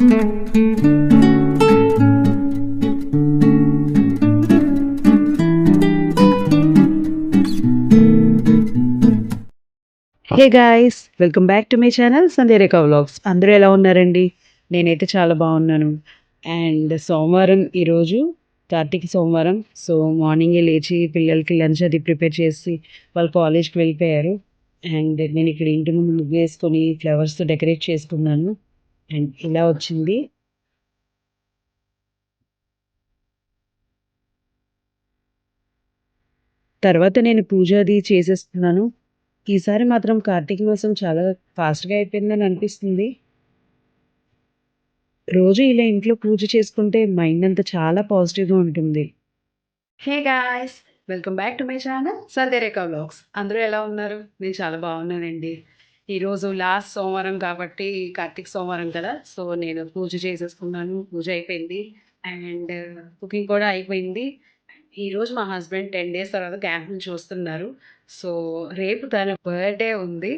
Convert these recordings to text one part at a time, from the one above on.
Hey guys! Welcome back to my channel Sandhyarekha vlogs. అందరూ ఎలా ఉన్నారండి? నేనైతే చాలా బాగున్నాను. అండ్ సోమవారం ఈరోజు కార్తీక సోమవారం. సో, మార్నింగే లేచి పిల్లలకి లంచ్ అది ప్రిపేర్ చేసి వాళ్ళు కాలేజ్‌కి వెళ్ళిపోయారు. అండ్ నేను ఇక్కడ ఇంటి ముందు ముగ్గేసుకొని ఫ్లవర్స్‌తో డెకరేట్ చేసుకున్నాను. అండ్ ఇలా వచ్చింది. తర్వాత నేను పూజ అది చేసేస్తున్నాను. ఈసారి మాత్రం కార్తీక మాసం చాలా ఫాస్ట్‌గా అయిపోయిందని అనిపిస్తుంది. రోజు ఇలా ఇంట్లో పూజ చేసుకుంటే మైండ్ అంతా చాలా పాజిటివ్‌గా ఉంటుంది. Hey guys! Welcome back to my channel Sandhyarekha vlogs. అందరూ ఎలా ఉన్నారు? నేను చాలా బాగున్నానండి. ఈరోజు లాస్ట్ సోమవారం కాబట్టి కార్తీక సోమవారం కదా! సో, నేను పూజ చేసేసుకున్నాను. పూజ అయిపోయింది. అండ్ కుకింగ్ కూడా అయిపోయింది. ఈరోజు మా హస్బెండ్ 10 డేస్ తర్వాత క్యాంప్ నుంచి వస్తున్నారు. సో, రేపు తన బర్త్‌డే ఉంది.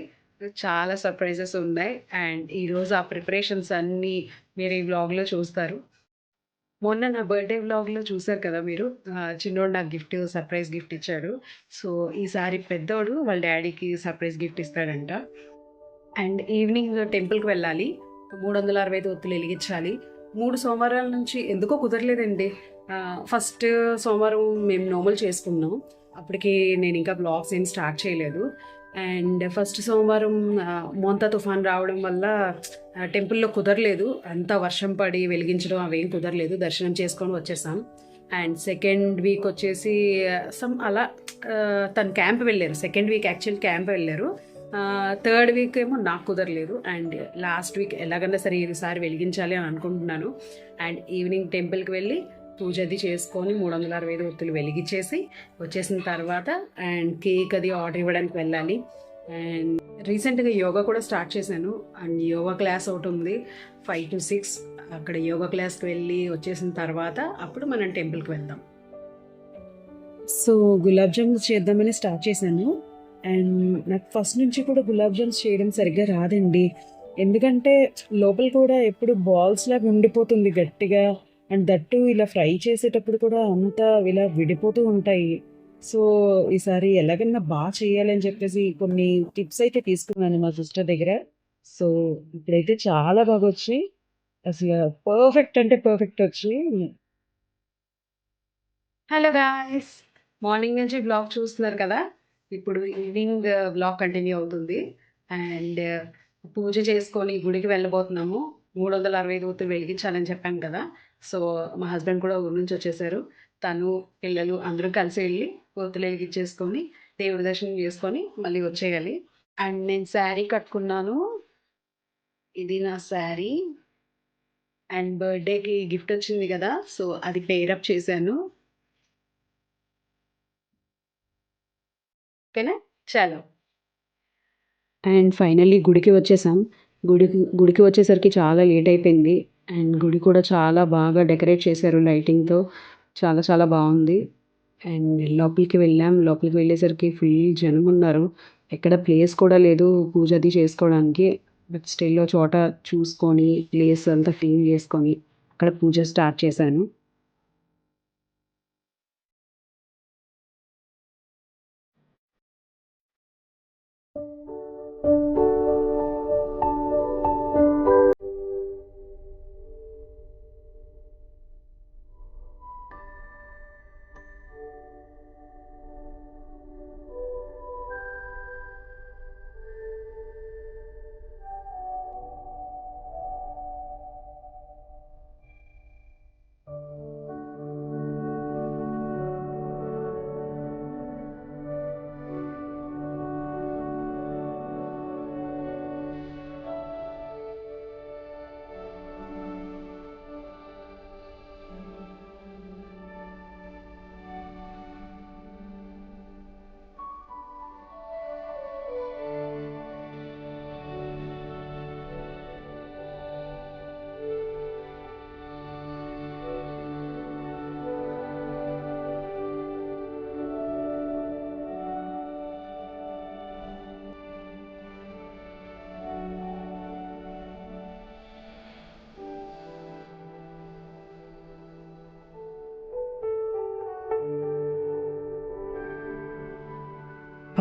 చాలా సర్ప్రైజెస్ ఉన్నాయి. అండ్ ఈరోజు ఆ ప్రిపరేషన్స్ అన్నీ మీరు ఈ వ్లాగ్‌లో చూస్తారు. మొన్న నా బర్త్‌డే వ్లాగ్‌లో చూసారు కదా మీరు. చిన్నోడు నాకు సర్ప్రైజ్ గిఫ్ట్ ఇచ్చాడు. సో, ఈసారి పెద్దోడు వాళ్ళ డ్యాడీకి సర్ప్రైజ్ గిఫ్ట్ ఇస్తాడంట. అండ్ ఈవినింగ్ టెంపుల్‌కి వెళ్ళాలి. 365 ఒత్తులు ఎలిగించాలి. 3 సోమవారాల నుంచి ఎందుకో కుదరలేదండి. ఫస్ట్ సోమవారం మేము నోములు చేసుకున్నాం. అప్పటికి నేను ఇంకా వ్లాగ్స్ ఏం స్టార్ట్ చేయలేదు. అండ్ ఫస్ట్ సోమవారం మోంతా తుఫాన్ రావడం వల్ల టెంపుల్‌లో కుదరలేదు. అంతా వర్షం పడి వెలిగించడం అవేం కుదరలేదు. దర్శనం చేసుకొని వచ్చేసాం. అండ్ సెకండ్ వీక్ వచ్చేసి అలా తను క్యాంప్ వెళ్ళారు. సెకండ్ వీక్ యాక్చువల్ క్యాంప్ వెళ్ళారు. థర్డ్ వీక్ ఏమో నాకు కుదరలేదు. అండ్ లాస్ట్ వీక్ ఎలాగన్నా సరే ఈసారి వెలిగించాలి అని అనుకుంటున్నాను. అండ్ ఈవినింగ్ టెంపుల్కి వెళ్ళి పూజ అది చేసుకొని 365 ఒత్తులు వెలిగించేసి వచ్చేసిన తర్వాత అండ్ కేక్ అది ఆర్డర్ ఇవ్వడానికి వెళ్ళాలి. అండ్ రీసెంట్గా యోగా కూడా స్టార్ట్ చేశాను. అండ్ యోగా క్లాస్ ఒకటి ఉంది 5 to 6. అక్కడ యోగా క్లాస్కి వెళ్ళి వచ్చేసిన తర్వాత అప్పుడు మనం టెంపుల్కి వెళ్దాం. సో, గులాబ్ జామున్స్ చేద్దామని స్టార్ట్ చేశాను. అండ్ నాకు ఫస్ట్ నుంచి కూడా గులాబ్ జామ్స్ చేయడం సరిగ్గా రాదండి. ఎందుకంటే లోపల కూడా ఎప్పుడు బాల్స్ లాగా ఉండిపోతుంది గట్టిగా. అండ్ దట్టు ఇలా ఫ్రై చేసేటప్పుడు కూడా అంతా ఇలా విడిపోతూ ఉంటాయి. సో, ఈసారి ఎలాగైనా చేయాలని చెప్పేసి కొన్ని టిప్స్ అయితే తీసుకున్నాను మా సిస్టర్ దగ్గర. సో, ఇప్పుడైతే చాలా బాగొచ్చాయి. అసల పర్ఫెక్ట్ అంటే పర్ఫెక్ట్ వచ్చాయి. Hello guys! మార్నింగ్ నుంచి వ్లాగ్ చూస్తున్నారు కదా! ఇప్పుడు ఈవినింగ్ వ్లాగ్ కంటిన్యూ అవుతుంది. అండ్ పూజ చేసుకొని గుడికి వెళ్ళబోతున్నాము. 365 ఒత్తులు వెలిగించాలని చెప్పాను కదా! సో, మా హస్బెండ్ కూడా ఊరు నుంచి వచ్చేసారు. తను, పిల్లలు అందరూ కలిసి వెళ్లి ఒత్తులు వెలిగించేసుకొని, దేవుడి దర్శనం చేసుకొని మళ్ళీ వచ్చేయాలి. అండ్ నేను శారీ కట్టుకున్నాను. ఇది నా శారీ. అండ్ బర్త్‌డేకి గిఫ్ట్ వచ్చింది కదా! సో, అది పెయిర్ అప్ చేశాను. ఓకేనా? చలో. అండ్ ఫైనల్లీ గుడికి వచ్చేసాం. గుడికి వచ్చేసరికి చాలా లేట్ అయిపోయింది. అండ్ గుడి కూడా చాలా బాగా డెకరేట్ చేశారు లైటింగ్‌తో. చాలా చాలా బావుంది. అండ్ లోపలికి వెళ్ళాం. లోపలికి వెళ్ళేసరికి ఫుల్ జనమున్నారు. ఎక్కడ ప్లేస్ కూడా లేదు పూజ అది చేసుకోవడానికి. బట్ స్టిల్ ఓ చోట చూసుకొని ప్లేస్ అంతా క్లీన్ చేసుకొని అక్కడ పూజ స్టార్ట్ చేశాను.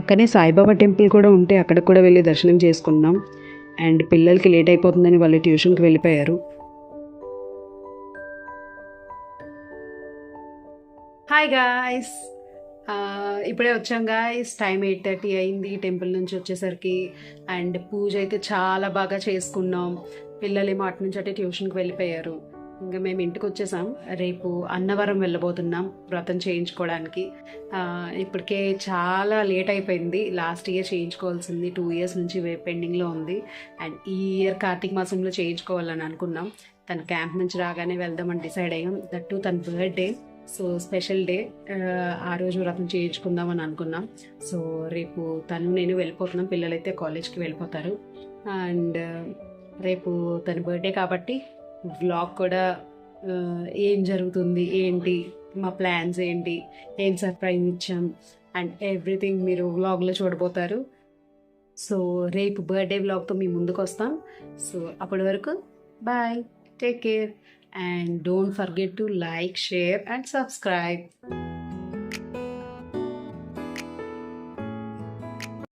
పక్కనే సాయిబాబా టెంపుల్ కూడా ఉంటే అక్కడికి కూడా వెళ్ళి దర్శనం చేసుకున్నాం. అండ్ పిల్లలకి లేట్ అయిపోతుందని వాళ్ళు ట్యూషన్కి వెళ్ళిపోయారు. హాయ్ గాయ్స్, ఇప్పుడే వచ్చాం గాయ్స్. టైం 8:30 అయింది టెంపుల్ నుంచి వచ్చేసరికి. అండ్ పూజ అయితే చాలా బాగా చేసుకున్నాం. పిల్లలేమో అటు నుంచి అటే ట్యూషన్కి వెళ్ళిపోయారు. ఇంకా మేము ఇంటికి వచ్చేసాం. రేపు అన్నవరం వెళ్ళబోతున్నాం వ్రతం చేయించుకోవడానికి. ఇప్పటికే చాలా లేట్ అయిపోయింది. లాస్ట్ ఇయర్ చేయించుకోవాల్సింది 2 years నుంచి పెండింగ్లో ఉంది. అండ్ ఈ ఇయర్ కార్తీక మాసంలో చేయించుకోవాలని అనుకున్నాం. తన క్యాంప్ నుంచి రాగానే వెళ్దామని డిసైడ్ అయ్యాం. దట్టు తన బర్త్డే, సో స్పెషల్ డే. ఆ రోజు వ్రతం చేయించుకుందామని అనుకున్నాం. సో రేపు తను నేను వెళ్ళిపోతున్నాం. పిల్లలైతే కాలేజ్కి వెళ్ళిపోతారు. అండ్ రేపు తన బర్త్డే కాబట్టి వ్లాగ్ కూడా ఏం జరుగుతుంది ఏంటి, మా ప్లాన్స్ ఏంటి, ఏం సర్ప్రైజ్ ఇచ్చాం అండ్ ఎవ్రీథింగ్ మీరు వ్లాగ్లో చూడబోతారు. సో రేపు బర్త్డే వ్లాగ్తో మీ ముందుకు వస్తాం. సో అప్పటి వరకు bye, take care, and don't forget to like, share and subscribe.